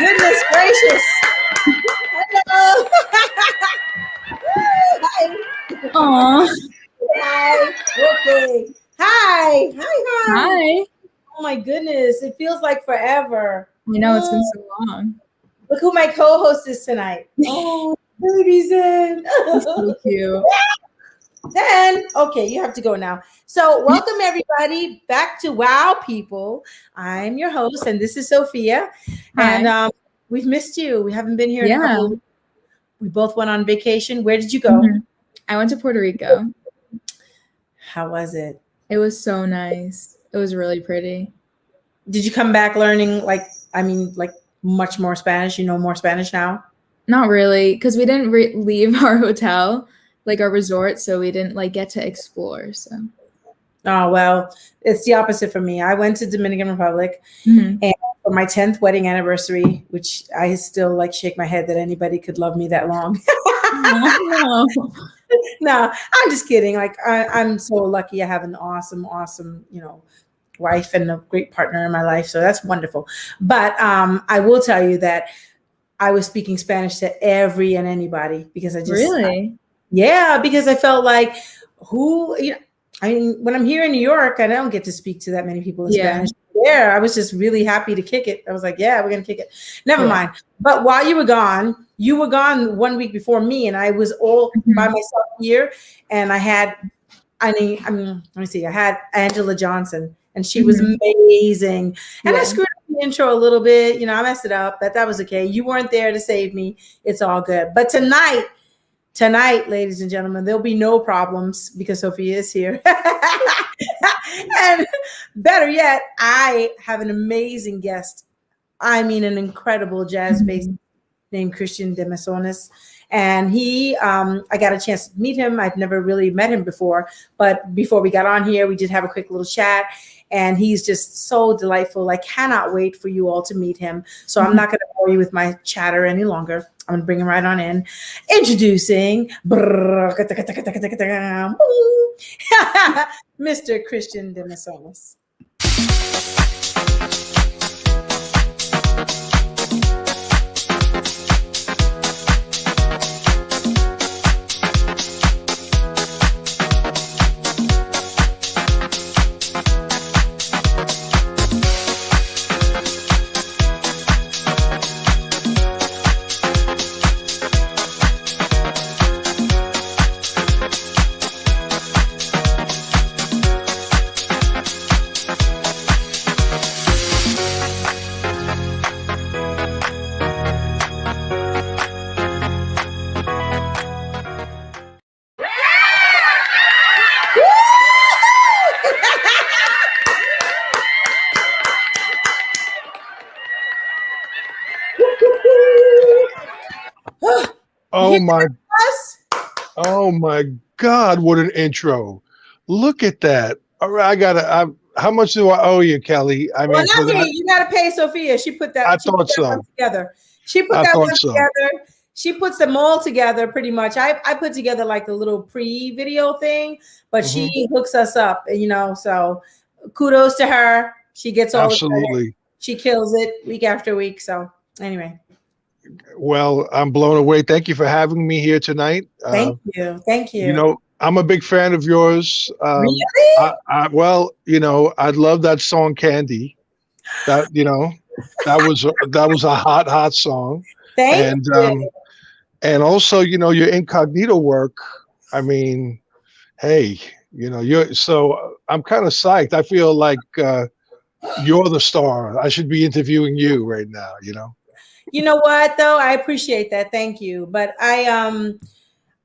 Goodness gracious. Hello. Hi. Aw. Hi. Okay. Hi. Hi. Hi. Oh my goodness. It feels like forever. I know it's been so long. Look who my co-host is tonight. Oh, baby Zen. So cute. Then, okay, you have to go now. So, welcome everybody back to Wow People. I'm your host, and this is Sophia. Hi. And we've missed you. We haven't been here in a Yeah. couple of weeks. We both went on vacation. Where did you go? Mhm. I went to Puerto Rico. How was it? It was so nice. It was really pretty. Did you come back learning, like much more Spanish? You know more Spanish now? Not really, because we didn't leave our hotel, like our resort, so we didn't like get to explore. So. Oh, well, it's the opposite for me. I went to Dominican Republic Mhm. and for my 10th wedding anniversary, which I still like shake my head that anybody could love me that long. No. No, I'm just kidding. Like I'm so lucky. I have an awesome, wife and a great partner in my life. So that's wonderful. But I will tell you that I was speaking Spanish to every and anybody because Really? because I felt like when I'm here in New York, I don't get to speak to that many people in Spanish. Yeah, I was just really happy to kick it. I was like, yeah, we're going to kick it. Never mind. But while you were gone 1 week before me, and I was all by myself here. And I had, let me see, I had Angela Johnson, and she was amazing. And I screwed up the intro a little bit. I messed it up, but that was okay. You weren't there to save me. It's all good. But tonight, ladies and gentlemen, there'll be no problems because Sophia is here. And better yet, I have an amazing guest. I mean, an incredible jazz bassist named Christian de Mesones. And I got a chance to meet him. I've never really met him before, but before we got on here, we did have a quick little chat. And he's just so delightful. I cannot wait for you all to meet him. So I'm not going to bore you with my chatter any longer. I'm going to bring him right on in. Introducing Mr. Christian de Mesones. Oh my God, what an intro. Look at that. All right, how much do I owe you, Kelly? I mean, not me. You got to pay Sophia. She put that. I thought so. One together. She put that one together. She puts them all together pretty much. I put together like a little pre-video thing, but she hooks us up, so kudos to her. She gets all the credit. She kills it week after week. So anyway. Well, I'm blown away. Thank you for having me here tonight. Thank you. I'm a big fan of yours. Really? I love that song "Candy." That was a hot song. Thank you. And also, your incognito work. I mean, hey, so I'm kind of psyched. I feel like you're the star. I should be interviewing you right now. You know what, though? I appreciate that. Thank you. But I'm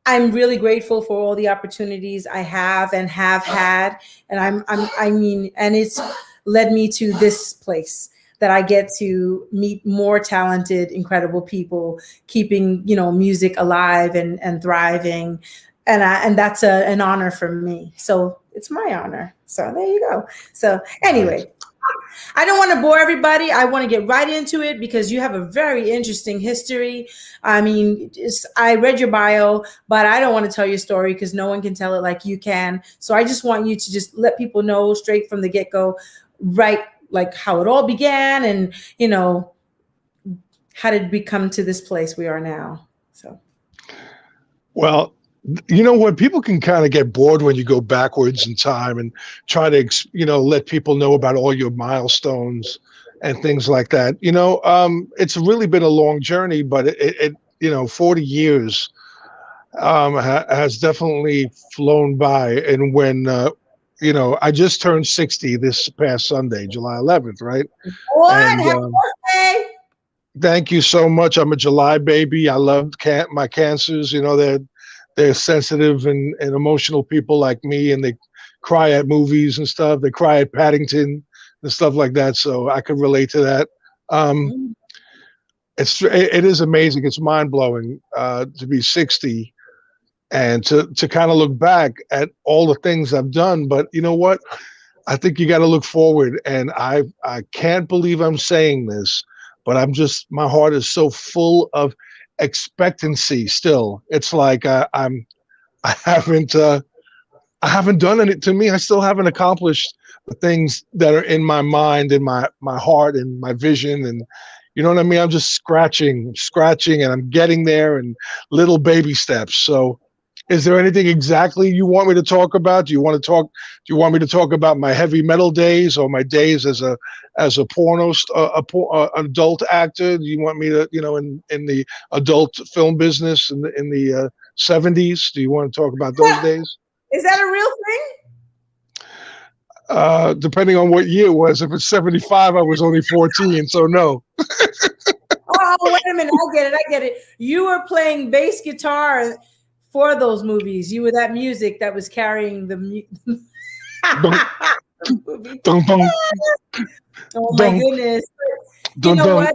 really grateful for all the opportunities I have and have had. And and it's led me to this place that I get to meet more talented, incredible people, keeping, music alive and thriving. And that's an honor for me. So it's my honor. So there you go. So anyway, I don't want to bore everybody. I want to get right into it because you have a very interesting history. I mean, I read your bio, but I don't want to tell your story because no one can tell it like you can. So I just want you to just let people know straight from the get-go, right, like how it all began and, how did we come to this place we are now? So, Well, you know what? People can kind of get bored when you go backwards in time and try to, let people know about all your milestones and things like that. It's really been a long journey, but it 40 years has definitely flown by. And when, I just turned 60 this past Sunday, July 11th, right? what? And Happy birthday! thank you so much. I'm a July baby. I love my cancers. They're sensitive and emotional people like me, and they cry at movies and stuff. They cry at Paddington and stuff like that. So I could relate to that. It is amazing. It's mind blowing to be 60 and to kind of look back at all the things I've done. But you know what? I think you got to look forward. And I can't believe I'm saying this, but my heart is so full of expectancy still. It's like I haven't done it. To me, I still haven't accomplished the things that are in my mind and my heart and my vision. And you know what I mean? I'm just scratching, and I'm getting there, and little baby steps. So is there anything exactly you want me to talk about? Do you want me to talk about my heavy metal days or my days as a adult actor? Do you want me to, in the adult film business in the 70s? Do you want to talk about those days? Is that a real thing? Depending on what year it was. If it's 75, I was only 14, so no. Oh, wait a minute. I get it. You were playing bass guitar for those movies. You were that music that was carrying the movie. Oh my goodness. You know what?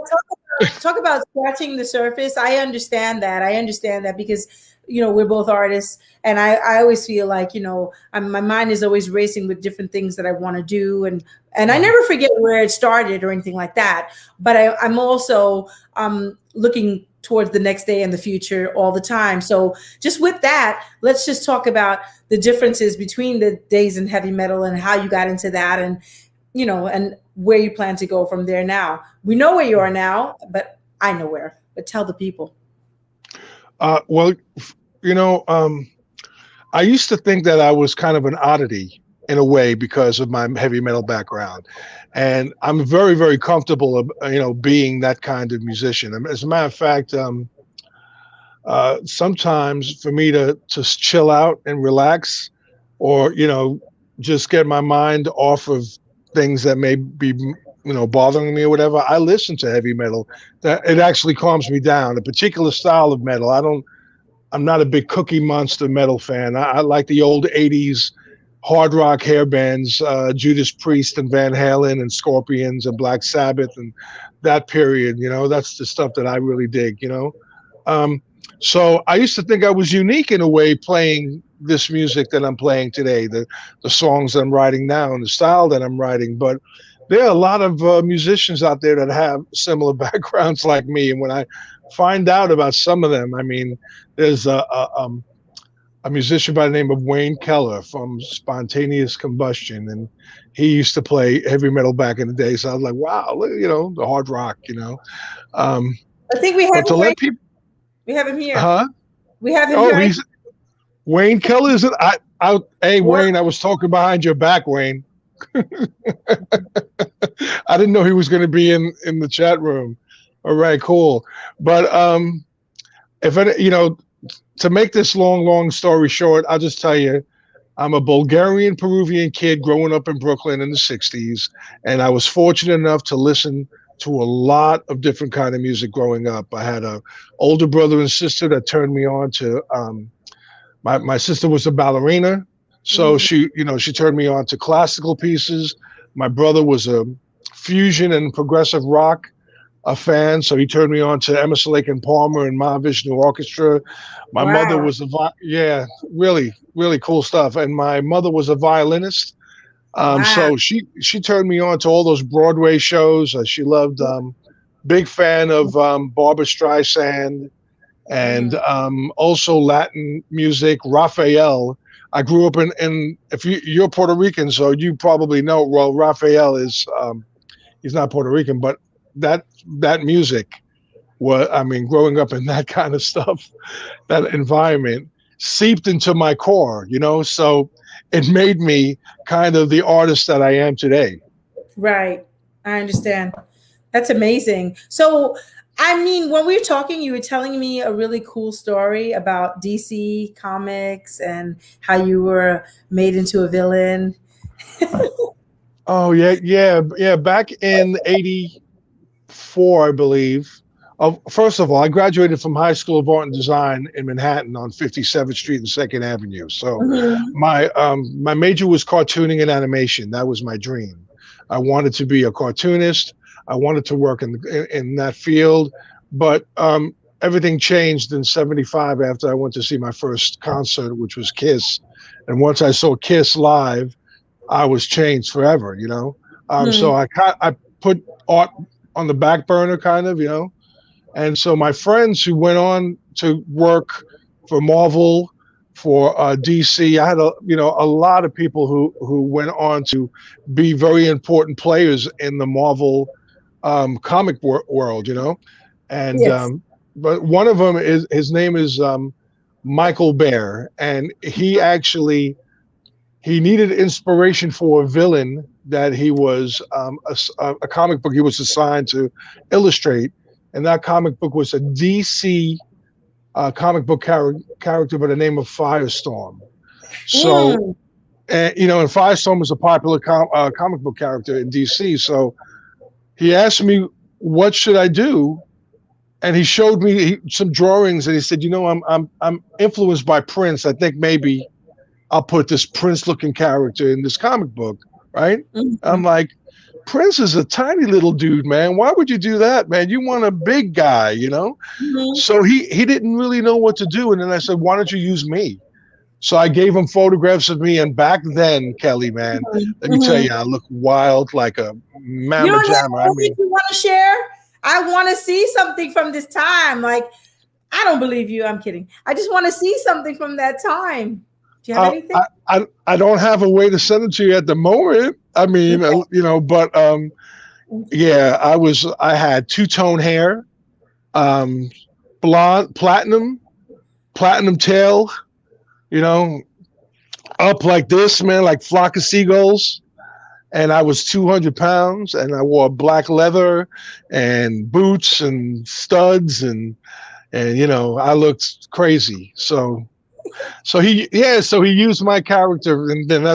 Talk about scratching the surface. I understand that because, we're both artists, and I always feel like, my mind is always racing with different things that I want to do. And I never forget where it started or anything like that. But I'm also looking towards the next day and the future all the time. So just with that, let's just talk about the differences between the days in heavy metal and how you got into that, and, and where you plan to go from there now. We know where you are now, but I know where. But tell the people. Well, I used to think that I was kind of an oddity in a way because of my heavy metal background. And I'm very, very comfortable, being that kind of musician. As a matter of fact, sometimes for me to chill out and relax, or, just get my mind off of things that may be, bothering me or whatever, I listen to heavy metal. That it actually calms me down. A particular style of metal. I'm not a big Cookie Monster metal fan. I like the old 80s hard rock hair bands, Judas Priest and Van Halen and Scorpions and Black Sabbath and that period. That's the stuff that I really dig. So I used to think I was unique in a way playing this music that I'm playing today, the songs that I'm writing now and the style that I'm writing. But there are a lot of musicians out there that have similar backgrounds like me. And when I find out about some of them, I mean, there's a musician by the name of Wayne Keller from Spontaneous Combustion, and he used to play heavy metal back in the day. So I was like, wow, the hard rock, I think we have him. We have him here. Huh? We have him here. Wayne Keller is it? Hey, Wayne, I was talking behind your back, Wayne. I didn't know he was going to be in the chat room. All right, cool. But to make this long story short, I'll just tell you, I'm a Bulgarian Peruvian kid growing up in Brooklyn in the 60s, and I was fortunate enough to listen to a lot of different kind of music growing up. I had a older brother and sister that turned me on to my sister was a ballerina, so she turned me on to classical pieces. My brother was a fusion and progressive rock fan, so he turned me on to Emerson, Lake and Palmer and Mahavishnu Orchestra. My mother was really, really cool stuff, and my mother was a violinist. So she turned me on to all those Broadway shows. She loved, big fan of Barbra Streisand, and also Latin music. Raphael. I grew up in if you're Puerto Rican, so you probably know. Well, Raphael is he's not Puerto Rican, but that music I mean, growing up in that kind of stuff, that environment seeped into my core, you know, so it made me kind of the artist that I am today. Right. I understand. That's amazing. So, I mean, when we were talking, you were telling me a really cool story about DC Comics and how you were made into a villain. Oh yeah, yeah, yeah. Back in '84, I believe. First of all, I graduated from High School of Art and Design in Manhattan on 57th Street and Second Avenue. So Mhm. my major was cartooning and animation. That was my dream. I wanted to be a cartoonist. I wanted to work in that field, but everything changed in '75 after I went to see my first concert, which was Kiss. And once I saw Kiss live, I was changed forever, you know. So Mhm. I put art on the back burner, kind of, you know. And so my friends who went on to work for Marvel, for DC, I had a lot of people who went on to be very important players in the Marvel comic world, you know. And Yes. but one of them is his name is Michael Bear, and he needed inspiration for a villain that he was a comic book he was assigned to illustrate, and that comic book was a DC comic book character by the name of Firestorm. So, Mm. and Firestorm was a popular comic book character in DC. So he asked me, "What should I do?" And he showed me some drawings, and he said, I'm influenced by Prince. I think maybe I'll put this Prince-looking character in this comic book, right?" I'm Mhm. like, Prince is a tiny little dude, man. Why would you do that, man? You want a big guy, you know? Mhm. So he didn't really know what to do. And then I said, why don't you use me? So I gave him photographs of me. And back then, Kelly, man, Mhm. let me tell Mhm. you, I look wild like a You mamma don't have jamma. I movies mean, you want to share? I want to see something from this time. Like, I don't believe you. I'm kidding. I just want to see something from that time. Do you have I, anything? I don't have a way to send it to you at the moment. I mean, but yeah, I had two-tone hair, um, blonde, platinum tail, you know, up like this, man, like flock of seagulls. And I was 200 pounds, and I wore black leather and boots and studs, and I looked crazy. So he used my character, and then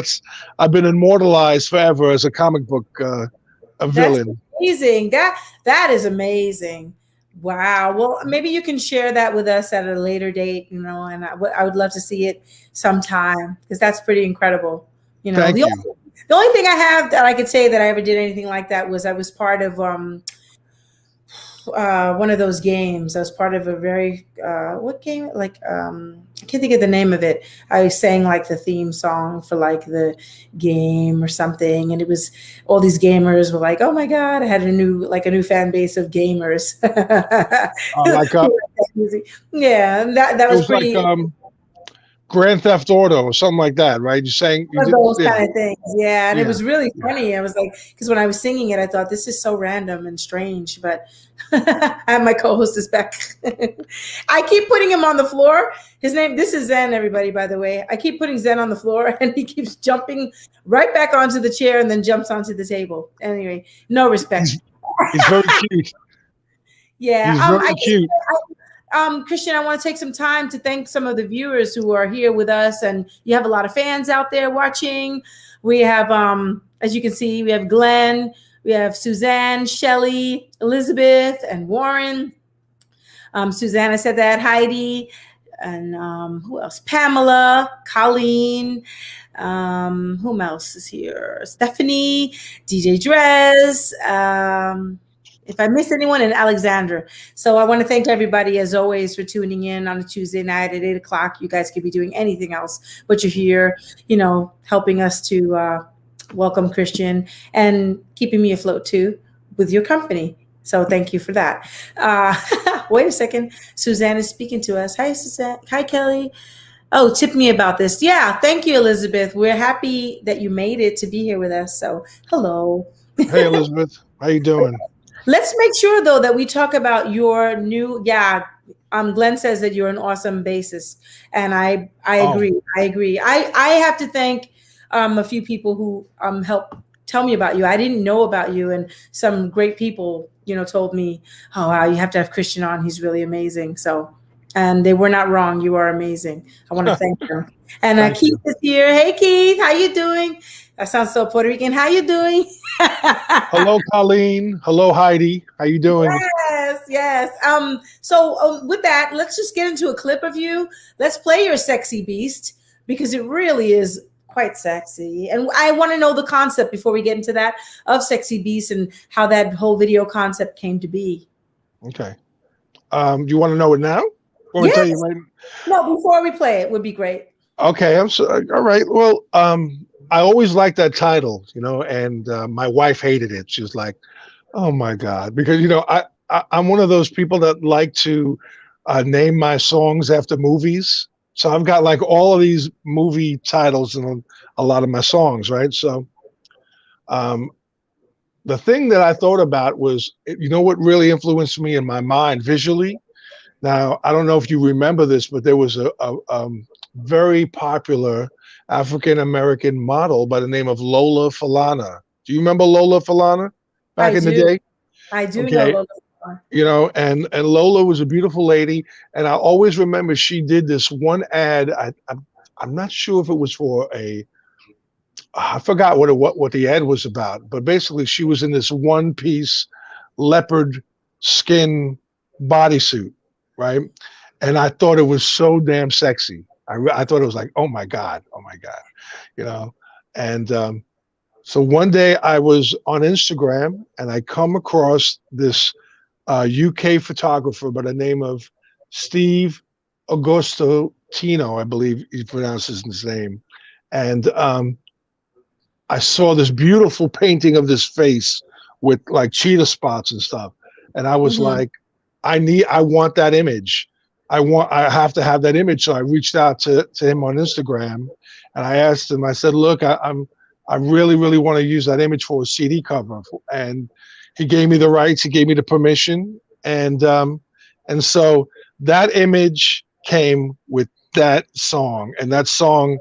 I've been immortalized forever as a comic book a That's villain. amazing. That is amazing. Wow. Well, maybe you can share that with us at a later date, and I would love to see it sometime because that's pretty incredible. Thank you. The only thing I have that I could say that I ever did anything like that was I was part of one of those games. I was part of a very what game? Like I can't think of the name of it. I sang like the theme song for like the game or something, and it was all these gamers were like, "Oh my god!" I had a new fan base of gamers. Like Who liked that music. Yeah, and that it was was like pretty. Grand Theft Auto or something like that, right? You saying you Of did, those yeah, kind of things. Yeah. And it yeah. was really Yeah. funny. I was like, because when I was singing it, I thought this is so random and strange, but I have my co-host is back. I keep putting him on the floor. This is Zen, everybody, by the way. I keep putting Zen on the floor and he keeps jumping right back onto the chair and then jumps onto the table. Anyway, no respect. He's very cute. Yeah. He's very cute. Christian, I want to take some time to thank some of the viewers who are here with us, and you have a lot of fans out there watching. We have, as you can see, we have Glenn, we have Suzanne, Shelly, Elizabeth, and Warren. Susanna said that, Heidi, and who else? Pamela, Colleen. Whom else is here? Stephanie, DJ Drez. If I miss anyone, and Alexandra. So I want to thank everybody, as always, for tuning in on a Tuesday night at 8 o'clock. You guys could be doing anything else, but you're here, helping us to welcome Christian and keeping me afloat too with your company. So thank you for that. Wait a second. Suzanne is speaking to us. Hi, Suzanne. Hi, Kelly. Oh, tip me about this. Yeah, thank you, Elizabeth. We're happy that you made it to be here with us. So hello. Hey, Elizabeth, how you doing? Let's make sure though that we talk about your new. Yeah, Glenn says that you're an awesome bassist, and I agree. I agree. I have to thank a few people who helped tell me about you. I didn't know about you, and some great people, told me, "Oh wow, you have to have Christian on. He's really amazing." So, and they were not wrong. You are amazing. I want to thank them. And Keith is here. Hey Keith, how you doing? That sounds so Puerto Rican. How you doing? Hello, Colleen. Hello, Heidi. How you doing? Yes. So with that, let's just get into a clip of you. Let's play your Sexy Beast, because it really is quite sexy. And I want to know the concept before we get into that of Sexy Beast and how that whole video concept came to be. Okay. You want to know it now? Or Yes. tell you right? No, before we play it would be great. Okay. I'm sorry. All right. Well, I always liked that title, and my wife hated it. She was like, "Oh my God," because I'm one of those people that like to name my songs after movies. So I've got like all of these movie titles in a lot of my songs, right? So the thing that I thought about was, what really influenced me in my mind visually. Now, I don't know if you remember this, but there was a very popular African-American model by the name of Lola Falana. Do you remember Lola Falana back in the day? I do know Lola. And Lola was a beautiful lady. And I always remember she did this one ad. I'm not sure if it was for I forgot what the ad was about, but basically she was in this one-piece leopard skin bodysuit, right? And I thought it was so damn sexy. I thought it was like, oh my God. And so one day I was on Instagram and I come across this UK photographer by the name of Steve Augusto Tino, I believe he pronounces his name. And I saw this beautiful painting of this face with like cheetah spots and stuff. And I was like, I want that image. I have to have that image. So I reached out to him on Instagram and I asked him, I said, look, I really, really want to use that image for a CD cover. And he gave me the rights, he gave me the permission. And so that image came with that song. And that song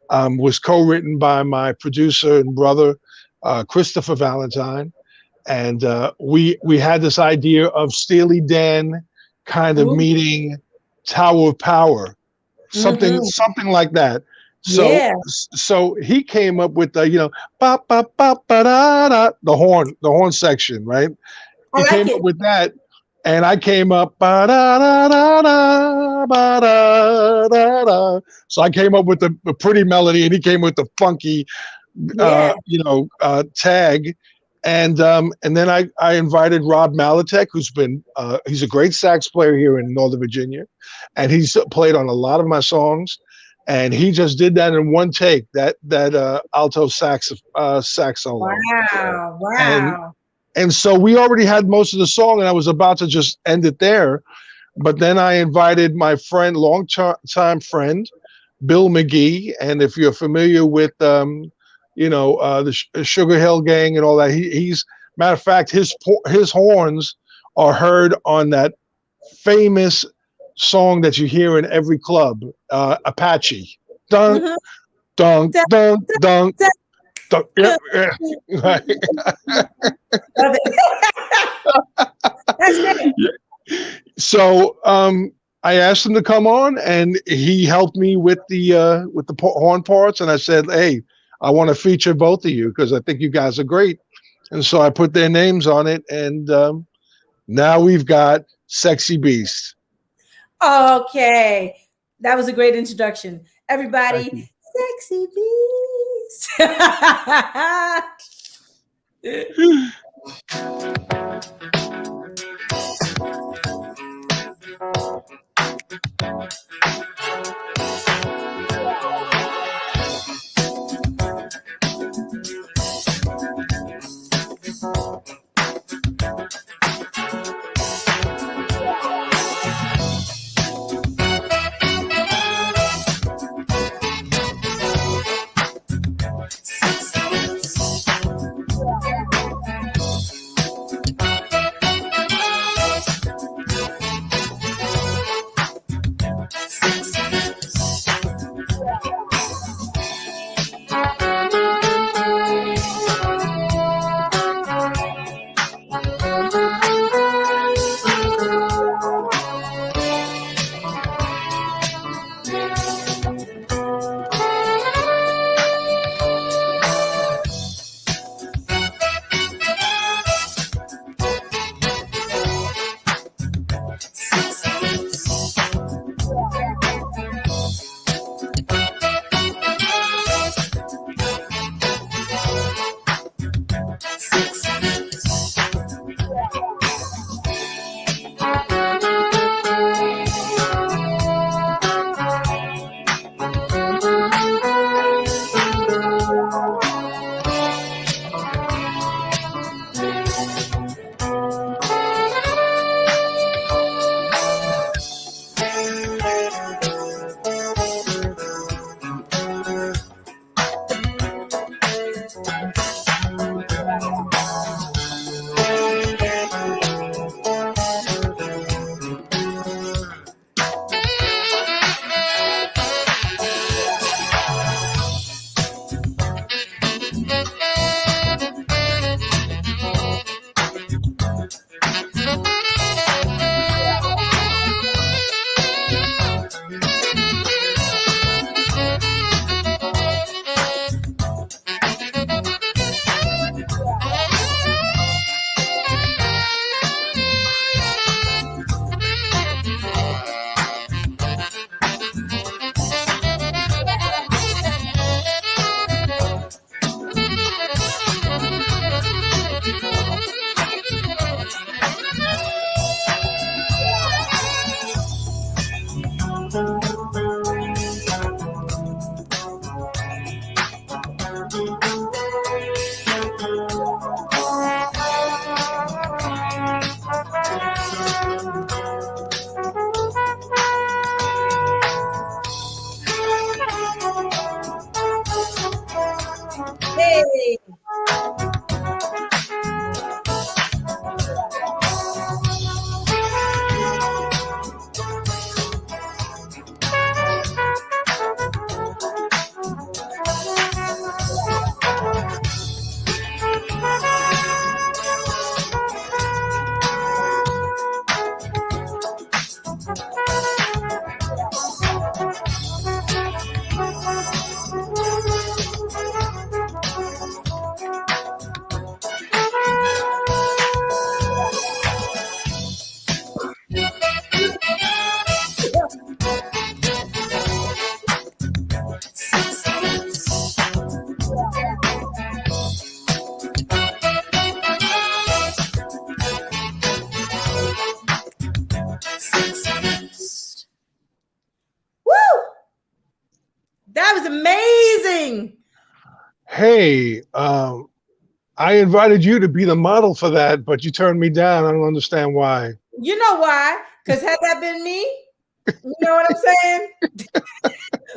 was co-written by my producer and brother, Christopher Valentine. And we had this idea of Steely Dan kind of meeting Tower of Power, something like that. So he came up with the ba ba ba ba da da, the horn section, right? He came up with that, and I came up ba da da da da ba da da da. So I came up with the pretty melody, and he came with the funky, tag. And then I invited Rob Malatek, who's been he's a great sax player here in Northern Virginia, and he's played on a lot of my songs, and he just did that in one take, that alto sax solo. Wow. And so we already had most of the song, and I was about to just end it there, but then I invited my friend, long-time friend, Bill McGee, and if you're familiar with the Sugar Hill Gang and all that. He's matter of fact, his horns are heard on that famous song that you hear in every club, Apache. Dun, dun, dun, dun, dun. Yeah. Right. That's great. So I asked him to come on, and he helped me with the horn parts, and I said, hey, I want to feature both of you because I think you guys are great. And so I put their names on it. And now we've got Sexy Beast. Okay. That was a great introduction. Everybody, Sexy Beast. amazing. Hey, I invited you to be the model for that, but you turned me down. I don't understand why. You know why? Because had that been me, you know what I'm saying?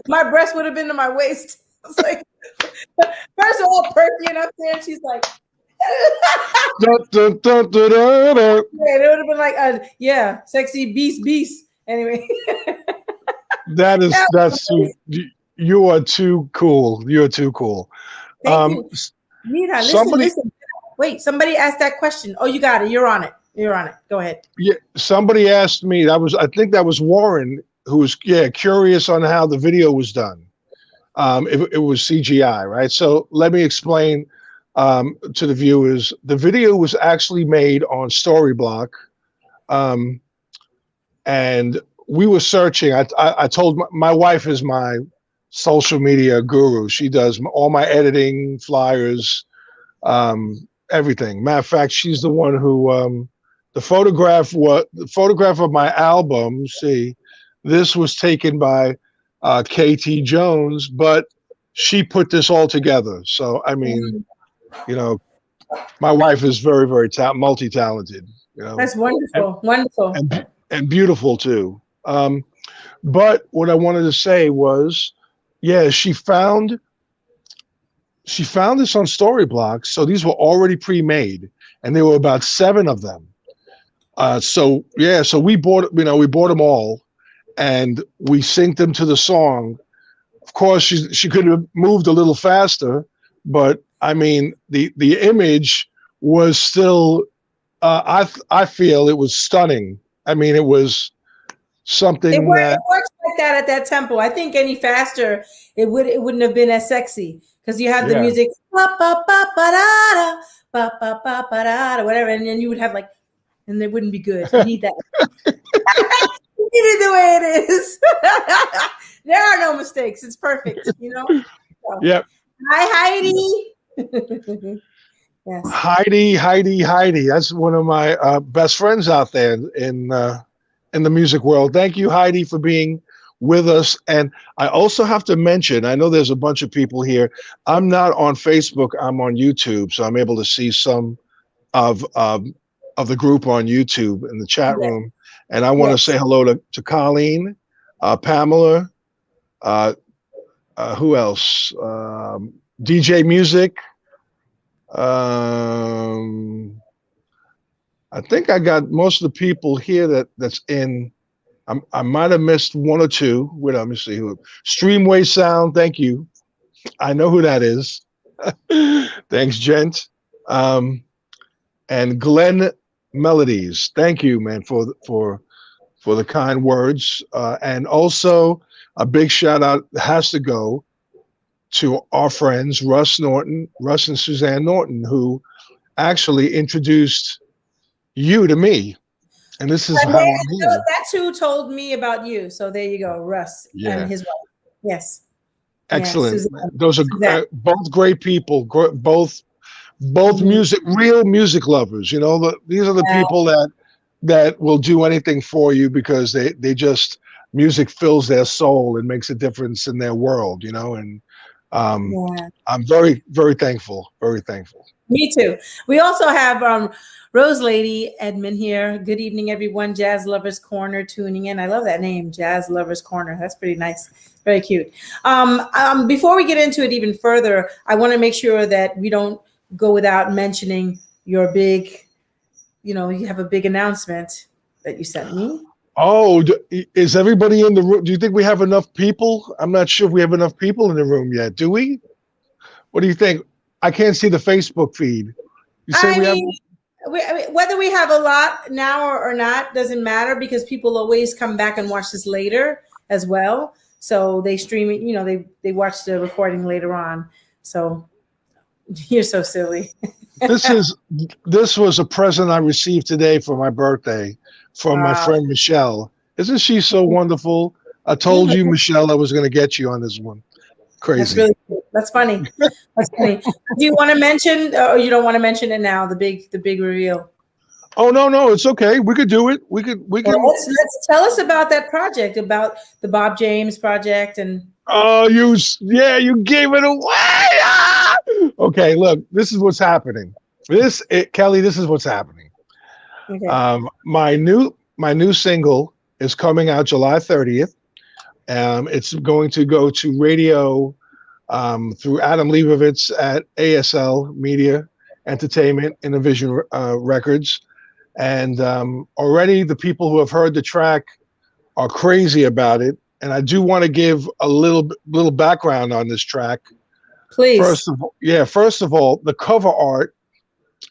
My breast would have been to my waist. It's like, first of all, perking up there, and she's like, Dun, dun, dun, dun, dun, dun. yeah, it would have been like, yeah, sexy beast. Anyway, That's you are too cool. You're too cool. Thank you. Nita, listen. Wait, somebody asked that question. Oh, you got it. You're on it. Go ahead. Yeah, somebody asked me. I think that was Warren, who was curious on how the video was done. It was CGI, right? So let me explain to the viewers. The video was actually made on Storyblock, and we were searching. I told my wife is my social media guru. She does all my editing, flyers, everything. Matter of fact, she's the one who the photograph of my album. See, this was taken by KT Jones, but she put this all together. So I mean, you know, my wife is very, very multi-talented. You know, that's wonderful, wonderful, and beautiful too. But what I wanted to say was, yeah, she found this on Storyblock. So these were already pre-made, and there were about 7 of them. So we bought them all, and we synced them to the song. Of course, she could have moved a little faster, but I mean, the image was still. I feel it was stunning. I mean, it was something it works like that at that tempo. I think any faster, it wouldn't have been as sexy, because you have the music whatever, and then you would have like, and it wouldn't be good. You need that. You need it the way it is. There are no mistakes. It's perfect, you know. So. Yep. Hi, Heidi. Yes. Heidi. That's one of my best friends out there in the music world. Thank you, Heidi, for being with us. And I also have to mention, I know there's a bunch of people here. I'm not on Facebook. I'm on YouTube, so I'm able to see some of the group on YouTube in the chat room. And I want to say hello to Colleen, Pamela, who else? DJ Music. I think I got most of the people here that's in. I might have missed 1 or 2. Wait, let me see who. Streamway Sound, thank you. I know who that is. Thanks, gent. And Glenn Melodies, thank you, man, for the kind words. And also a big shout out has to go to our friends Russ and Suzanne Norton, who actually introduced you to me, and this is how I'm here. That's who told me about you. So there you go, Russ and his wife. Yes, excellent. Yeah, those are both great people. Both real music lovers. You know, these are the people that will do anything for you because they just music fills their soul and makes a difference in their world. You know, and I'm very, very thankful. Very thankful. Me too. We also have Rose Lady Edmund here. Good evening, everyone. Jazz Lovers Corner tuning in. I love that name, Jazz Lovers Corner. That's pretty nice. Very cute. Before we get into it even further, I want to make sure that we don't go without mentioning your big, you have a big announcement that you sent me. Oh, is everybody in the room? Do you think we have enough people? I'm not sure if we have enough people in the room yet. Do we? What do you think? I can't see the Facebook feed. You say whether we have a lot now or not doesn't matter, because people always come back and watch this later as well. So they stream it, they watch the recording later on. So you're so silly. This was a present I received today for my birthday from my friend Michelle. Isn't she so wonderful? I told you, Michelle, I was going to get you on this one. Crazy. That's really cool. That's funny. That's funny. Do you want to mention, or you don't want to mention it now? The big reveal. Oh no, it's okay. We could do it. We can. Well, let's tell us about that project, about the Bob James project, and Oh, you gave it away. Ah! Okay, look, this is what's happening. Kelly, this is what's happening. Okay. My new single is coming out July 30th. It's going to go to radio through Adam Leibovitz at ASL Media Entertainment, Innovision Records. And already the people who have heard the track are crazy about it. And I do want to give a little background on this track. Please. First of all, the cover art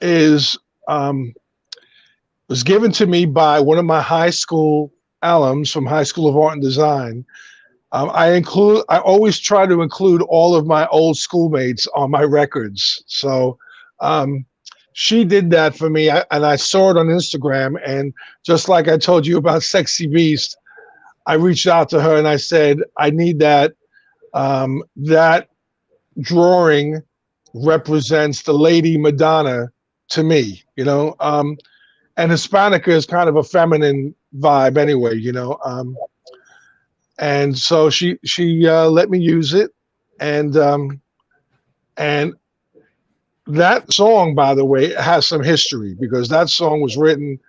is was given to me by one of my high school alums from High School of Art and Design. I always try to include all of my old schoolmates on my records. So she did that for me, and I saw it on Instagram. And just like I told you about Sexy Beast, I reached out to her and I said, I need that. That drawing represents the Lady Madonna to me, and Hispanica is kind of a feminine vibe anyway, and so she let me use it, and that song, by the way, has some history because that song was written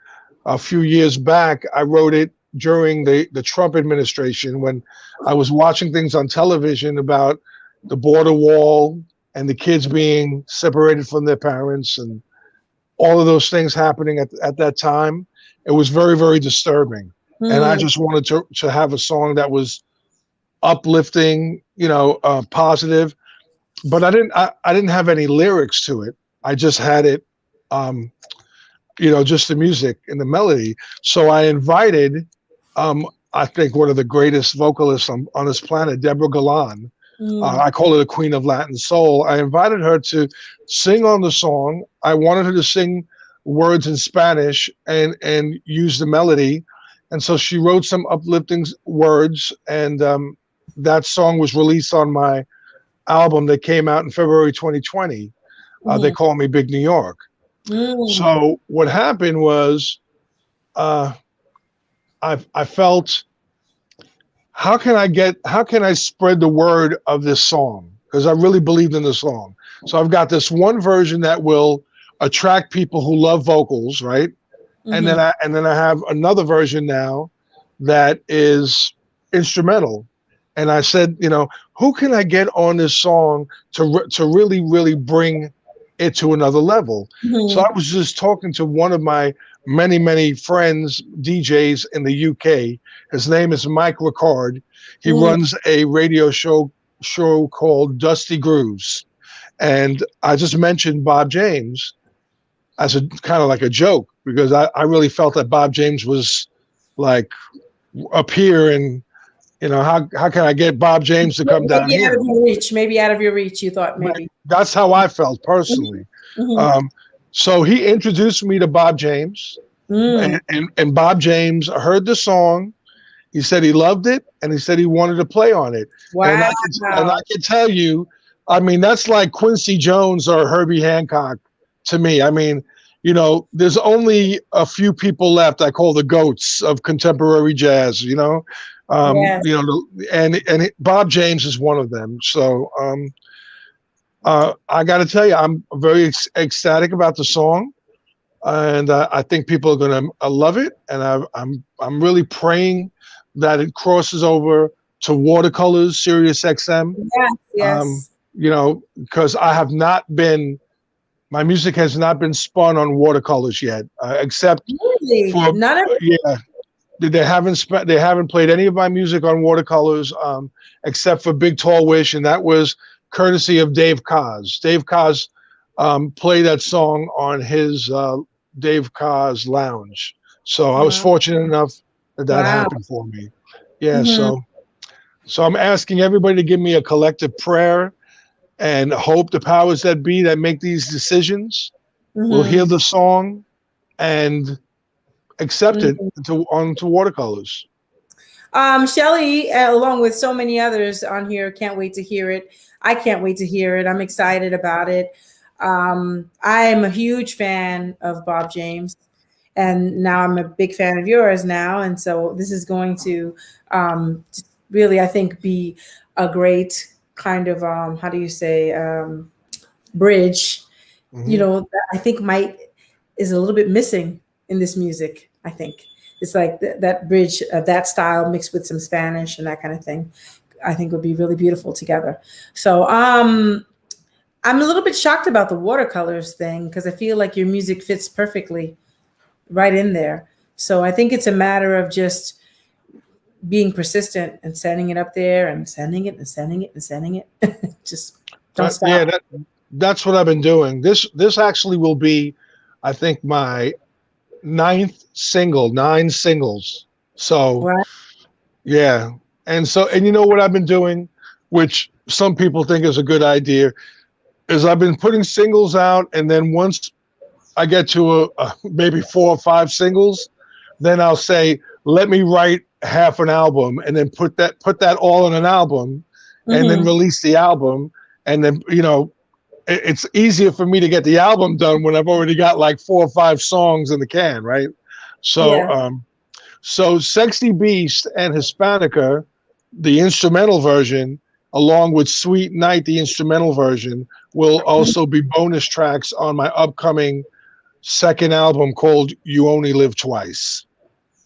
a few years back. I wrote it during the Trump administration when I was watching things on television about the border wall and the kids being separated from their parents and all of those things happening at that time. It was very, very disturbing. And I just wanted to have a song that was uplifting, positive, but I didn't have any lyrics to it. I just had it, just the music and the melody. So I invited, I think one of the greatest vocalists on this planet, Deborah Galan. I call her the Queen of Latin Soul. I invited her to sing on the song. I wanted her to sing words in Spanish and use the melody. And so she wrote some uplifting words, and that song was released on my album that came out in February 2020. They Call Me Big New York. So what happened was I felt, how can I spread the word of this song? Because I really believed in the song. So I've got this one version that will attract people who love vocals, right? And then I have another version now that is instrumental. And I said, who can I get on this song to really, really bring it to another level? So I was just talking to one of my many, many friends, DJs in the UK. His name is Mike Ricard. He runs a radio show called Dusty Grooves. And I just mentioned Bob James as a kind of like a joke, because I really felt that Bob James was like up here, and how can I get Bob James to come down here? Maybe out of your reach, you thought maybe. That's how I felt personally. So he introduced me to Bob James, and Bob James heard the song. He said he loved it, and he said he wanted to play on it. Wow. And I can tell you, I mean, that's like Quincy Jones or Herbie Hancock to me. I mean, there's only a few people left I call the goats of contemporary jazz, yes. And Bob James is one of them. So I got to tell you, I'm very ecstatic about the song, and I think people are going to love it. And I'm really praying that it crosses over to Watercolors, Sirius XM. Yes. Because my music has not been spun on Watercolors yet, except for none of it. They haven't played any of my music on Watercolors, except for Big Tall Wish, and that was courtesy of Dave Koz. Dave Koz played that song on his Dave Koz Lounge. So I was fortunate enough that happened for me. Yeah. So I'm asking everybody to give me a collective prayer and hope the powers that be that make these decisions will hear the song and accept it onto Watercolors. Shelly, along with so many others on here, can't wait to hear it. I can't wait to hear it. I'm excited about it. I am a huge fan of Bob James, and now I'm a big fan of yours now. And so this is going to really, I think, be a great kind of how do you say, bridge. You know, that I think is a little bit missing in this music. I think it's like that bridge of that style mixed with some Spanish and that kind of thing. I think would be really beautiful together. So I'm a little bit shocked about the watercolors thing because I feel like your music fits perfectly right in there. So I think it's a matter of just being persistent and sending it up there and sending it and sending it and sending it. Just don't stop. Yeah, that's what I've been doing. This actually will be, I think, my 9th single, 9 singles. So Right. yeah. And you know what I've been doing, which some people think is a good idea, is I've been putting singles out, and then once I get to maybe 4 or 5 singles, then I'll say, let me write half an album, and then put that all in an album, and then release the album. And then, you know, it's easier for me to get the album done when I've already got like 4 or 5 songs in the can, right? So, Yeah. So Sexy Beast and Hispanica, the instrumental version, along with Sweet Night, the instrumental version, will also be bonus tracks on my upcoming 2nd album called You Only Live Twice.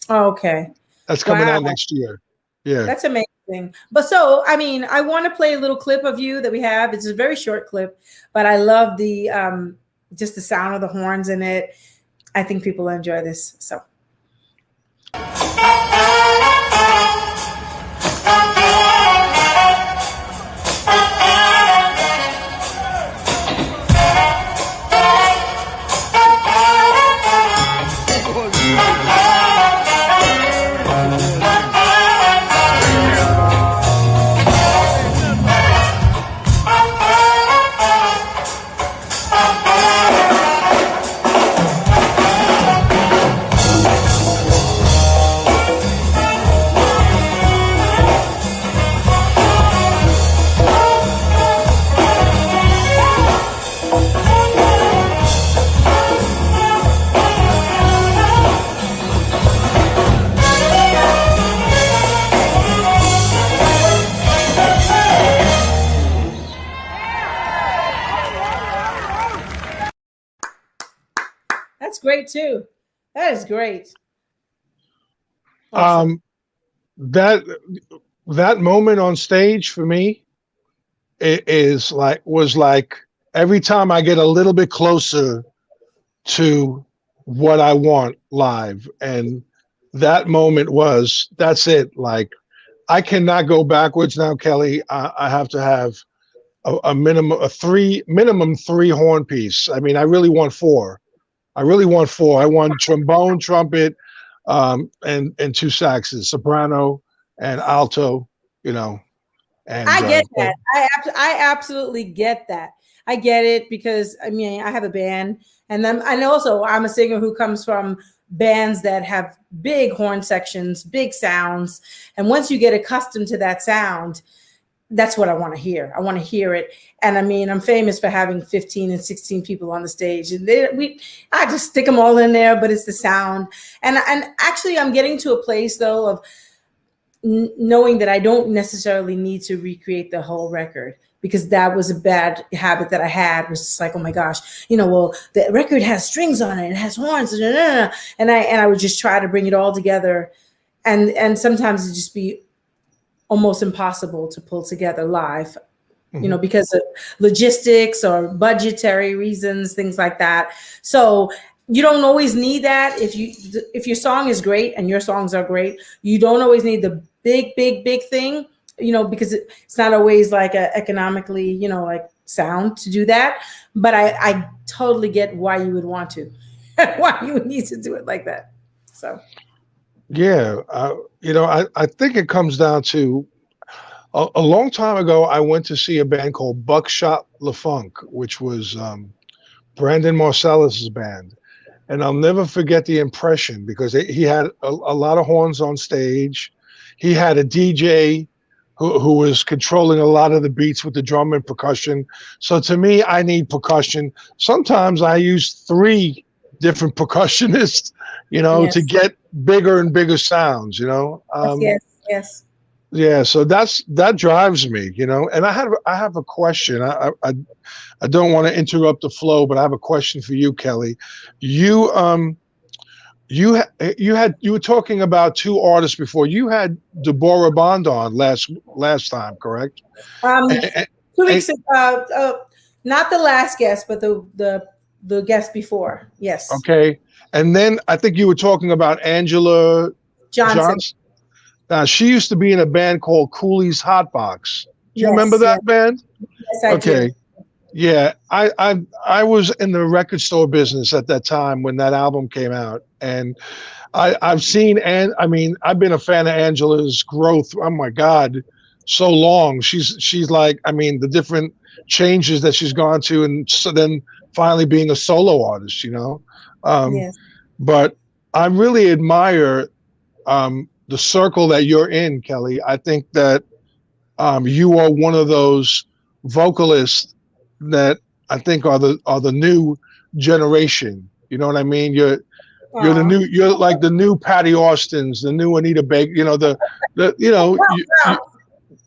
Oh, okay. That's coming out next year. Yeah. That's amazing. But so, I mean, I want to play a little clip of you that we have. It's a very short clip, but I love the just the sound of the horns in it. I think people will enjoy this. So. That's great too. That is great. Awesome. That moment on stage for me was like every time I get a little bit closer to what I want live, and that moment that's it. Like I cannot go backwards now, Kelly. I have to have a minimum 3 horn piece. I mean, I really want 4. I want trombone, trumpet, and 2 saxes, soprano and alto, you know. And I get that. I absolutely get that. I get it because I mean I have a band, and also I'm a singer who comes from bands that have big horn sections, big sounds, and once you get accustomed to that sound, that's what I want to hear. I want to hear it. And I mean, I'm famous for having 15 and 16 people on the stage, and I just stick them all in there, but it's the sound. And actually I'm getting to a place though of knowing that I don't necessarily need to recreate the whole record, because that was a bad habit that I had, was just like, oh my gosh, you know, well, the record has strings on it, it has horns, and I would just try to bring it all together. And sometimes it'd just be almost impossible to pull together live, you know, because of logistics or budgetary reasons, things like that. So you don't always need that. If your song is great and your songs are great, you don't always need the big thing, you know, because it's not always like a economically, you know, like sound to do that. But I totally get why you would want to, why you would need to do it like that. So. Yeah, you know, I think it comes down to a long time ago, I went to see a band called Buckshot LaFunk, which was Brandon Marsalis' band. And I'll never forget the impression, because he had a lot of horns on stage. He had a DJ who was controlling a lot of the beats with the drum and percussion. So to me, I need percussion. Sometimes I use 3 different percussionists, you know, to get bigger and bigger sounds, you know. Yes. Yeah, so that drives me, you know. And I have a question. I don't want to interrupt the flow, but I have a question for you, Kelly. You you were talking about two artists before. You had Deborah Bond on last time, correct? Um, And, 2 weeks. Not the last guest, but the guest before. Yes, okay, and then I think you were talking about Angela Johnson. Johnson. She used to be in a band called Cooley's Hotbox. Do you remember Yes, that yes, band? yes, I Okay. do. Yeah, I was in the record store business at that time when that album came out, and I've seen, and I mean, I've been a fan of Angela's growth. Oh my God, so long. She's like, I mean, the different changes that she's gone to, and so then finally being a solo artist, you know. Um, Yes, but I really admire the circle that you're in, Kelly. I think that you are one of those vocalists that I think are the new generation. You know what I mean? aw. You're like the new Patty Austins, the new Anita Baker. You know the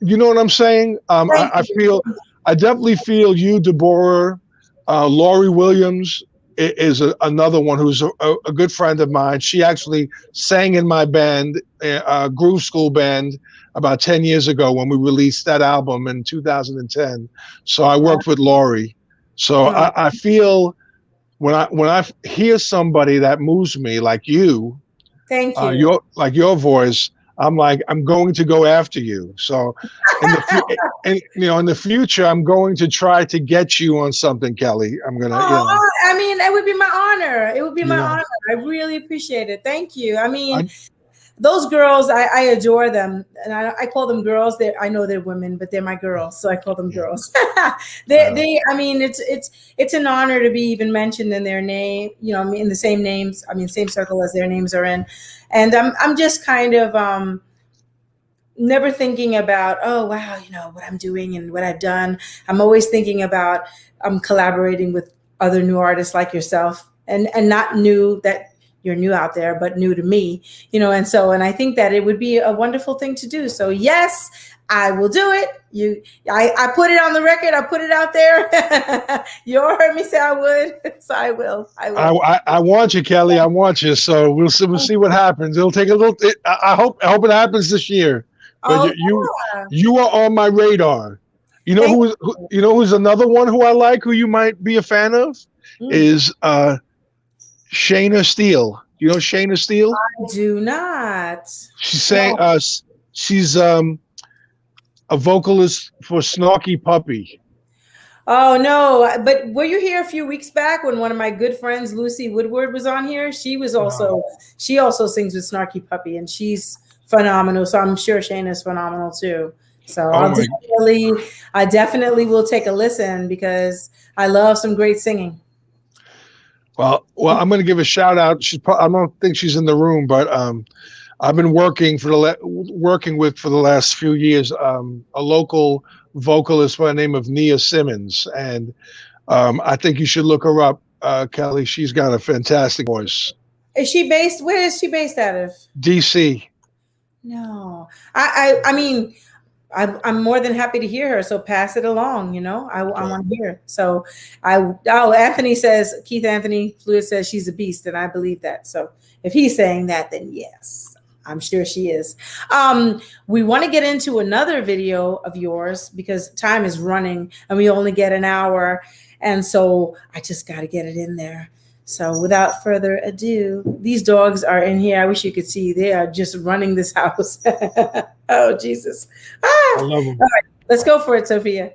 you know what I'm saying? Thank I you. feel I definitely feel you, Deborah, Laurie Williams is another one who's a good friend of mine. She actually sang in my band, Groove School Band, about 10 years ago when we released that album in 2010. So I worked with Laurie. So Aw, I feel when I hear somebody that moves me like you, thank you. your voice, I'm like, I'm going to go after you. So in the future, I'm going to try to get you on something, Kelly. I'm gonna, Oh, I mean, it would be my honor. It would be you my know, honor. I really appreciate it. Thank you. I mean, I, those girls, I adore them, and I call them girls. I know they're women, but they're my girls, so I call them yeah, girls. wow. I mean, it's an honor to be even mentioned in their name. You know, I mean, in the same names. I mean, same circle as their names are in, and I'm just kind of never thinking about, oh wow, you know what I'm doing and what I've done. I'm always thinking about collaborating with other new artists like yourself, and not new that you're new out there, but new to me, you know. And I think that it would be a wonderful thing to do. So yes, I will do it. I put it on the record. I put it out there. You all heard me say I would, so I will. I will. I want you, Kelly. I want you. So we'll see what happens. It'll take a little. I hope it happens this year. But Oh yeah. you are on my radar. Thank You know who's another one who I like, who you might be a fan of, you. is Shayna Steele. You know Shayna Steele? I do not. She's saying No. she's a vocalist for Snarky Puppy. Oh no, but were you here a few weeks back when one of my good friends, Lucy Woodward, was on here? No. She also sings with Snarky Puppy, and she's phenomenal. So I'm sure Shayna's phenomenal too. So Oh my. I definitely will take a listen because I love some great singing. Well, I'm going to give a shout out. I don't think she's in the room, but I've been working with for the last few years a local vocalist by the name of Nia Simmons, and I think you should look her up, Kelly. She's got a fantastic voice. Where is she based out of? DC. No, I mean, I'm more than happy to hear her. So pass it along. You know, I want to hear. So Anthony says, Keith Anthony Fluid says she's a beast, and I believe that. So if he's saying that, then yes, I'm sure she is. We want to get into another video of yours because time is running and we only get an hour. And so I just got to get it in there. So without further ado, these dogs are in here. I wish you could see. They are just running this house. Oh, Jesus. I love them. All right, let's go for it, Sophia.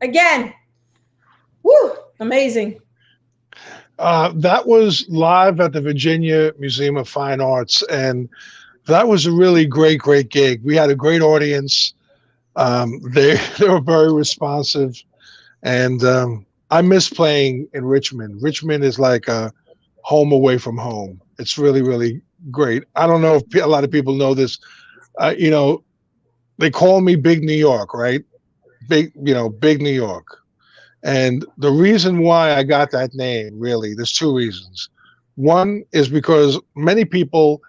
Again. Woo, amazing. That was live at the Virginia Museum of Fine Arts, and that was a really great gig. We had a great audience. They were very responsive, and I miss playing in Richmond. Richmond is like a home away from home. It's really great. I don't know if a lot of people know this. You know, they call me Big New York, right? Big New York. And the reason why I got that name, really, there's two reasons. One is because many people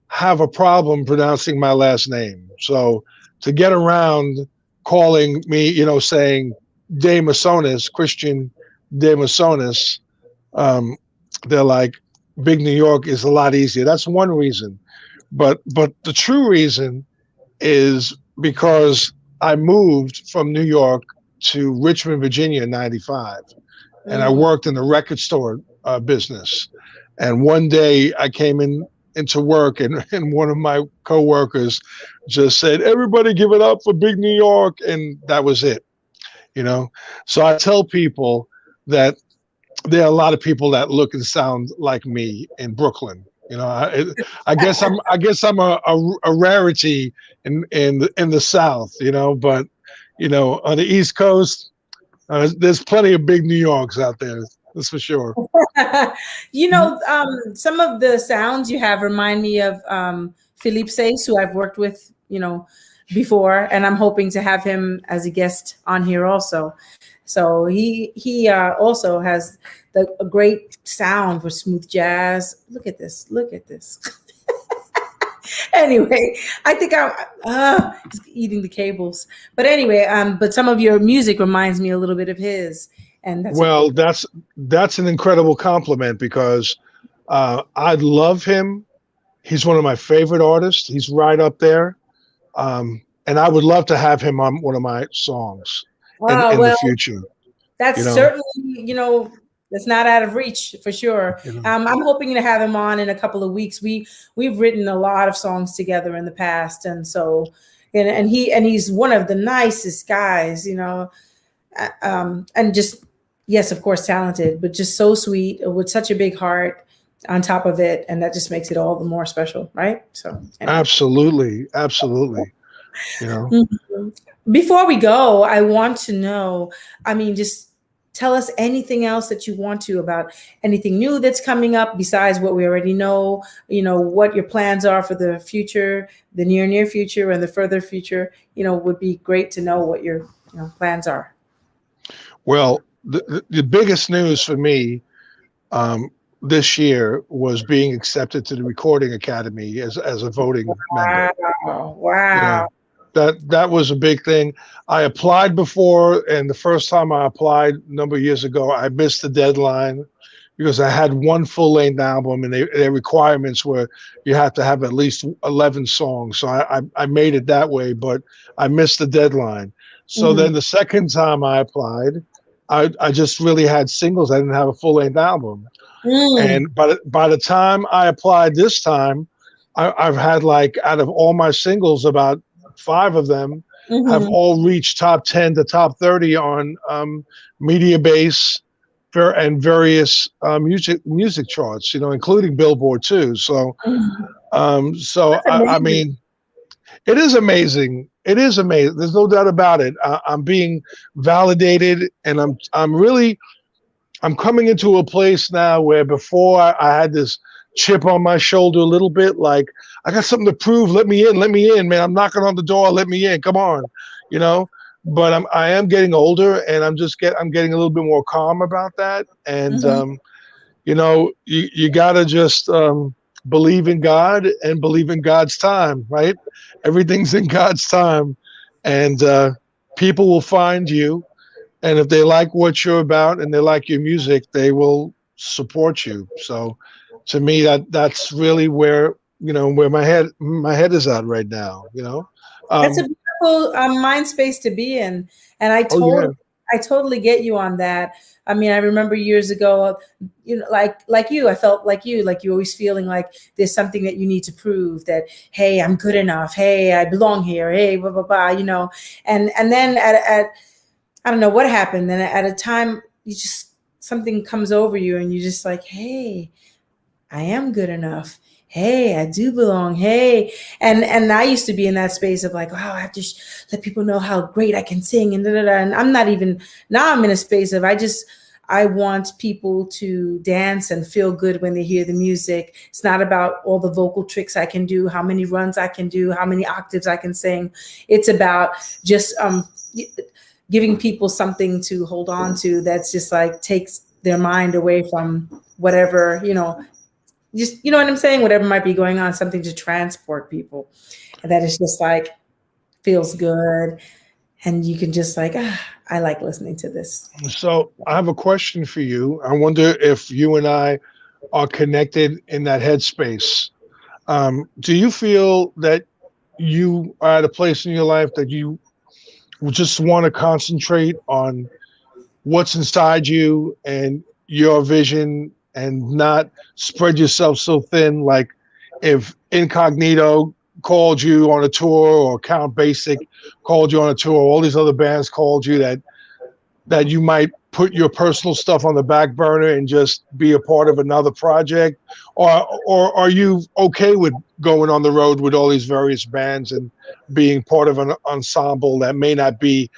have a problem pronouncing my last name. So to get around calling me, saying de Mesones, Christian de Mesones, they're like, Big New York is a lot easier. That's one reason. But the true reason is because I moved from New York to Richmond, Virginia in '95, and I worked in the record store business. And one day I came into work, and one of my coworkers just said, "Everybody give it up for Big New York," and that was it. So I tell people that there are a lot of people that look and sound like me in Brooklyn. I guess I'm a rarity in the South, but on the East Coast, there's plenty of big New Yorks out there. That's for sure. Some of the sounds you have remind me of Philippe Sace, who I've worked with, before, and I'm hoping to have him as a guest on here also. So he also has a great sound for smooth jazz. Look at this. Anyway, I think I'm eating the cables. But anyway, but some of your music reminds me a little bit of his. And that's an incredible compliment, because I love him. He's one of my favorite artists. He's right up there. And I would love to have him on one of my songs in the future. That's certainly, that's not out of reach for sure. I'm hoping to have him on in a couple of weeks. We've written a lot of songs together in the past, and so and he's one of the nicest guys, and just, yes, of course, talented, but just so sweet, with such a big heart on top of it, and that just makes it all the more special, right? So anyway. Absolutely. Mm-hmm. Before we go, I want to know, just tell us anything else that you want to about anything new that's coming up besides what we already know, what your plans are for the future, the near future and the further future, would be great to know what your plans are. Well, the biggest news for me this year was being accepted to the Recording Academy as a voting member. Wow. That was a big thing. I applied before, and the first time I applied a number of years ago, I missed the deadline because I had one full-length album, and their requirements were you have to have at least 11 songs. So I made it that way, but I missed the deadline. So then the second time I applied, I just really had singles. I didn't have a full-length album. And by the time I applied this time, I've had, like, out of all my singles, about 5 of them have all reached top 10 to top 30 on Mediabase and various music charts, including Billboard too. So, I mean, it is amazing. It is amazing. There's no doubt about it. I'm being validated, and I'm coming into a place now where before I had this chip on my shoulder a little bit, like, I got something to prove. Let me in, man. I'm knocking on the door. Let me in. Come on, But I am getting older, and I'm getting a little bit more calm about that. And you gotta just believe in God and believe in God's time, right? Everything's in God's time, and people will find you. And if they like what you're about and they like your music, they will support you. So, to me, that's really where my head is at right now. That's a beautiful mind space to be in, and I totally get you on that. I mean, I remember years ago, like you, I felt like you're always feeling like there's something that you need to prove, that, hey, I'm good enough. Hey, I belong here. Hey, blah, blah, blah, and then at I don't know what happened. Then at a time, something comes over you and you're just like, hey, I am good enough. Hey, I do belong. Hey. And I used to be in that space of like, wow, I have to let people know how great I can sing and And I'm not even, now I'm in a space of, I want people to dance and feel good when they hear the music. It's not about all the vocal tricks I can do, how many runs I can do, how many octaves I can sing. It's about just giving people something to hold on to that's just like takes their mind away from whatever, just, what I'm saying? Whatever might be going on, something to transport people. And that is just like, feels good. And you can just like, I like listening to this. So I have a question for you. I wonder if you and I are connected in that headspace. Do you feel that you are at a place in your life that you just want to concentrate on what's inside you and your vision and not spread yourself so thin? Like, if Incognito called you on a tour, or Count Basic called you on a tour, all these other bands called you, that you might put your personal stuff on the back burner and just be a part of another project? Or are you okay with going on the road with all these various bands and being part of an ensemble that may not be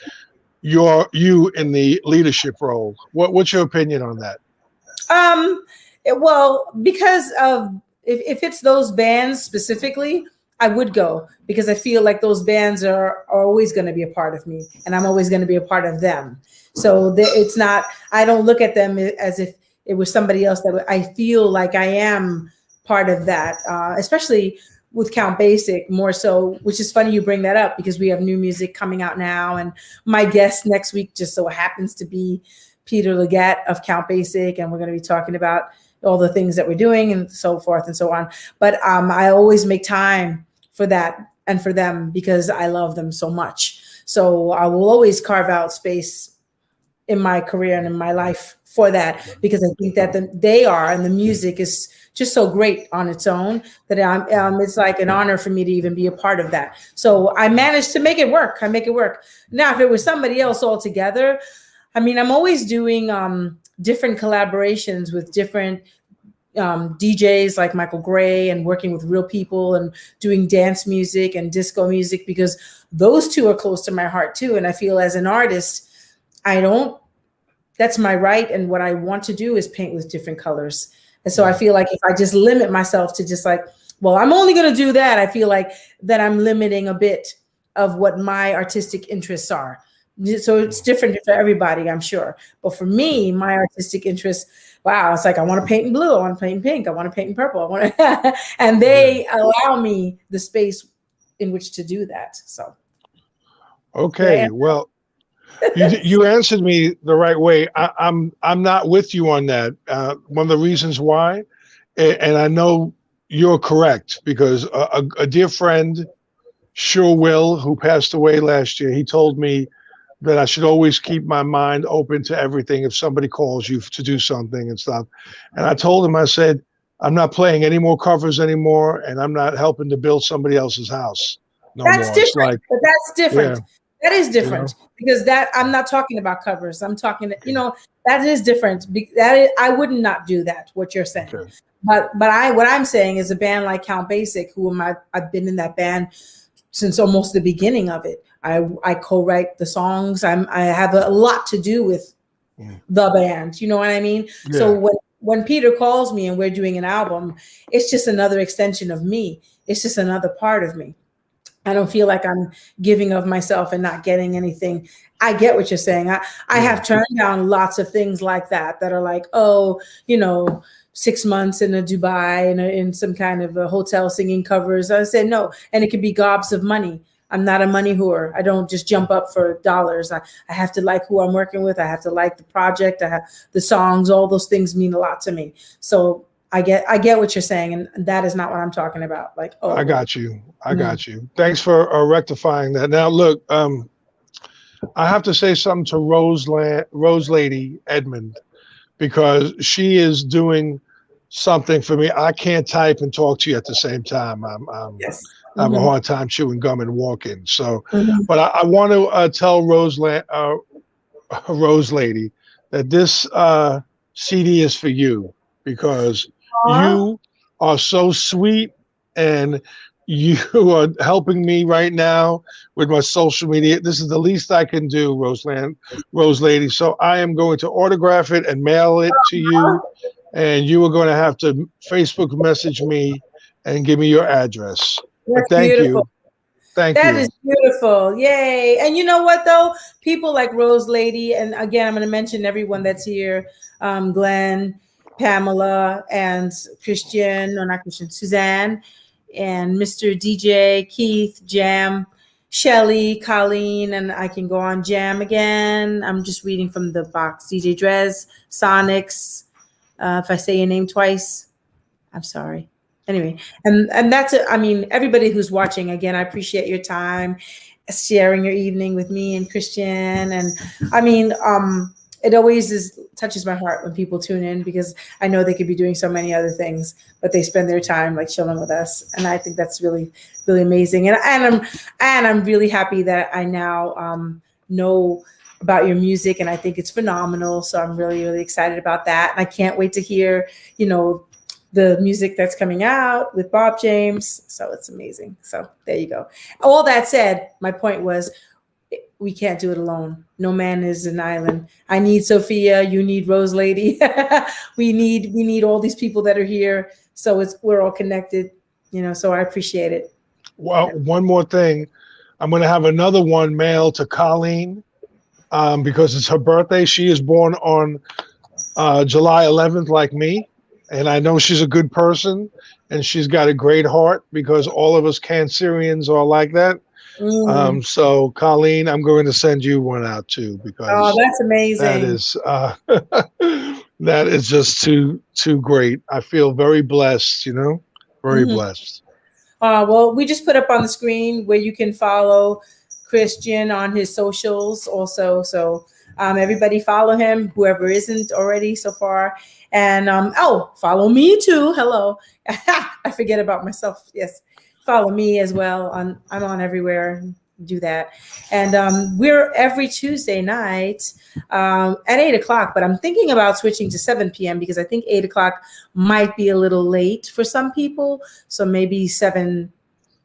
you in the leadership role? What's your opinion on that? Well, because of, if it's those bands specifically, I would go, because I feel like those bands are always going to be a part of me, and I'm always going to be a part of them. So it's not, I don't look at them as if it was somebody else. That I feel like I am part of that, especially with Count Basic more so, which is funny you bring that up, because we have new music coming out now. And my guest next week just so happens to be Peter Leggett of Count Basic, and we're going to be talking about all the things that we're doing and so forth and so on. But I always make time for that and for them, because I love them so much. So I will always carve out space in my career and in my life for that, because I think that they are, and the music is just so great on its own, that it's like an honor for me to even be a part of that. So I managed to make it work. I make it work. Now, if it was somebody else altogether, I mean, I'm always doing different collaborations with different DJs like Michael Gray, and working with real people and doing dance music and disco music, because those two are close to my heart too. And I feel as an artist, that's my right. And what I want to do is paint with different colors. And so I feel like if I just limit myself to just like, well, I'm only going to do that, I feel like that I'm limiting a bit of what my artistic interests are. So it's different for everybody, I'm sure. But for me, my artistic interests, wow, it's like I want to paint in blue, I want to paint in pink, I want to paint in purple, I want to, and they allow me the space in which to do that. So, okay, well, you answered me the right way. I'm not with you on that. One of the reasons why, and I know you're correct, because a dear friend, Sure Will, who passed away last year, he told me that I should always keep my mind open to everything if somebody calls you to do something and stuff. And I told him, I said, I'm not playing any more covers anymore, and I'm not helping to build somebody else's house no more. Different. It's like, but that's different. Yeah. That is different, because that I'm not talking about covers. I'm talking, that is different. I would not do that, what you're saying. Okay. But what I'm saying is a band like Count Basic, who I've been in that band since almost the beginning of it. I co-write the songs. I have a lot to do with the band. You know what I mean? Yeah. So when Peter calls me and we're doing an album, it's just another extension of me. It's just another part of me. I don't feel like I'm giving of myself and not getting anything. I get what you're saying. I have turned down lots of things like that are like, 6 months in a Dubai in some kind of a hotel singing covers. I said no, and it could be gobs of money. I'm not a money whore. I don't just jump up for dollars. I have to like who I'm working with. I have to like the project. I have the songs. All those things mean a lot to me. So I get what you're saying, and that is not what I'm talking about. Like, I got you. I got you. Thanks for rectifying that. Now, look, I have to say something to Rose Lady Edmond, because she is doing something for me. I can't type and talk to you at the same time. I have a hard time chewing gum and walking. So, but I want to tell Rose Lady that this CD is for you, because you are so sweet, and you are helping me right now with my social media. This is the least I can do, Rose Lady. So I am going to autograph it and mail it to you, and you are going to have to Facebook message me and give me your address. But thank you. Thank you. That is beautiful. Yay. And you know what, though? People like Rose Lady, and again, I'm going to mention everyone that's here, Glenn, Pamela, and Christian, or not Christian, Suzanne, and Mr. DJ, Keith, Jam, Shelly, Colleen, and I can go on, Jam again. I'm just reading from the box. DJ Drez, Sonics. If I say your name twice, I'm sorry. Anyway, and that's it. I mean, everybody who's watching, again, I appreciate your time, sharing your evening with me and Christian. And I mean, it always touches my heart when people tune in, because I know they could be doing so many other things, but they spend their time like chilling with us. And I think that's really, really amazing. And I'm really happy that I now know about your music, and I think it's phenomenal. So I'm really, really excited about that. And I can't wait to hear, the music that's coming out with Bob James. So it's amazing. So there you go. All that said, my point was, we can't do it alone. No man is an island. I need Sophia. You need Rose Lady. we need all these people that are here. So we're all connected, so I appreciate it. Well, one more thing. I'm going to have another one mailed to Colleen, because it's her birthday. She is born on July 11th, like me. And I know she's a good person, and she's got a great heart, because all of us Cancerians are like that. So Colleen, I'm going to send you one out too, because that's amazing. That is that is just too great. I feel very blessed, very blessed. Well, we just put up on the screen where you can follow Christian on his socials also. So everybody follow him, whoever isn't already so far. And follow me too. Hello. I forget about myself. Yes. Follow me as well. I'm on everywhere. Do that. And we're every Tuesday night at 8:00, but I'm thinking about switching to 7 p.m. because I think 8:00 might be a little late for some people. So maybe 7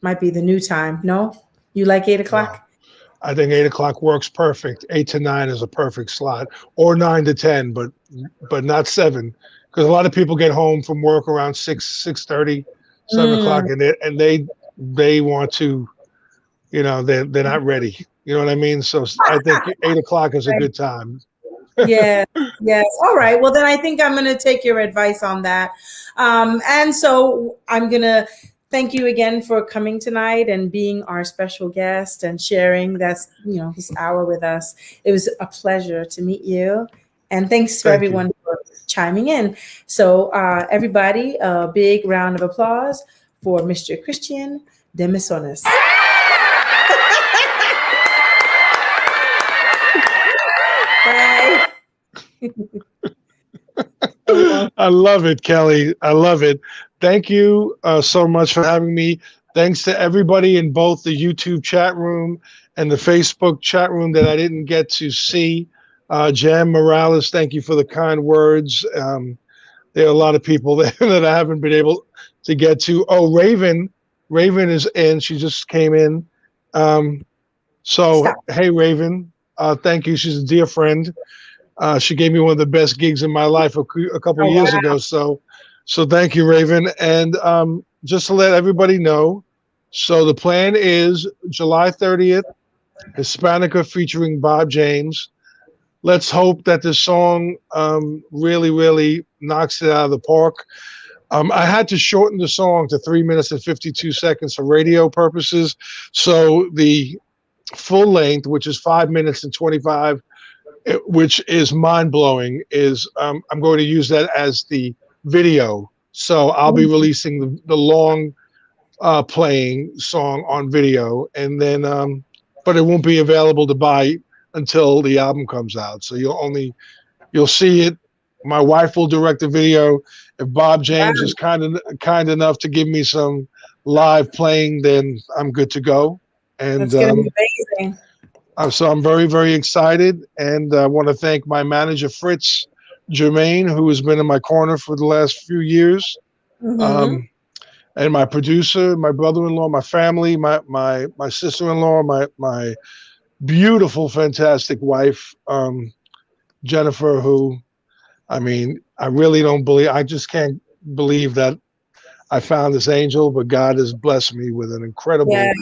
might be the new time. No? You like 8:00? I think 8 o'clock works perfect. 8 to 9 is a perfect slot, or 9 to 10, but not 7, because a lot of people get home from work around 6:30, 7 o'clock, Mm, and they want to, they're not ready. You know what I mean? So I think 8 o'clock is a right. good time. Yes, yes. All right. Well, then I think I'm going to take your advice on that. And so I'm going to thank you again for coming tonight and being our special guest and sharing this hour with us. It was a pleasure to meet you. And thanks for Thank you. everyone for chiming in. So everybody, a big round of applause for Mr. Christian de Mesones. Bye. I love it, Kelly. I love it. Thank you so much for having me. Thanks to everybody in both the YouTube chat room and the Facebook chat room that I didn't get to see. Jan Morales, thank you for the kind words. There are a lot of people there that I haven't been able to get to. Oh, Raven is in. She just came in. So, Stop. hey, Raven, thank you. She's a dear friend. She gave me one of the best gigs in my life a couple Oh, of years wow. ago. So thank you, Raven. And just to let everybody know, so the plan is July 30th, Hispanica featuring Bob James. Let's hope that this song really, really knocks it out of the park. I had to shorten the song to 3 minutes and 52 seconds for radio purposes. So the full length, which is 5 minutes and 25, which is mind blowing, is I'm going to use that as the video. So I'll be releasing the long playing song on video, and then, but it won't be available to buy until the album comes out. So you'll see it. My wife will direct the video. If Bob James is kind enough to give me some live playing, then I'm good to go. And That's going to be amazing. so I'm very, very excited, and I want to thank my manager, Fritz Germain, who has been in my corner for the last few years, Mm-hmm. and my producer, my brother-in-law, my family, my sister-in-law, my beautiful, fantastic wife, Jennifer, who, I mean, I just can't believe that I found this angel, but God has blessed me with an Yes.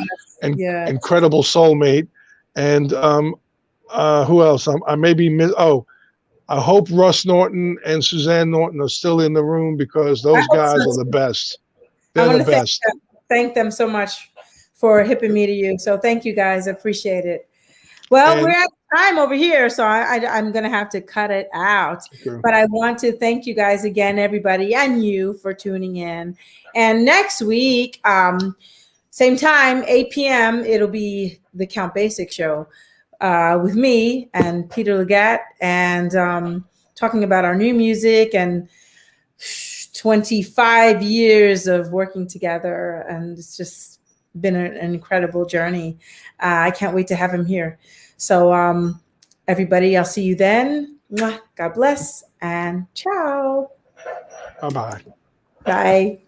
Yes. incredible soulmate. And who else? I may be I hope Russ Norton and Suzanne Norton are still in the room, because I those hope so guys are the too. best. I They're want the to best. thank them so much for hipping me to you. So thank you guys. I appreciate it. Well, we're And at time over here, so I'm going to have to cut it out. okay. But I want to thank you guys again, everybody, and you for tuning in. And next week, same time, 8 p.m., it'll be the Count Basic Show with me and Peter Legat, and talking about our new music and 25 years of working together. And it's just been an incredible journey. I can't wait to have him here. So everybody, I'll see you then. Mwah. God bless and ciao. Bye-bye. Bye.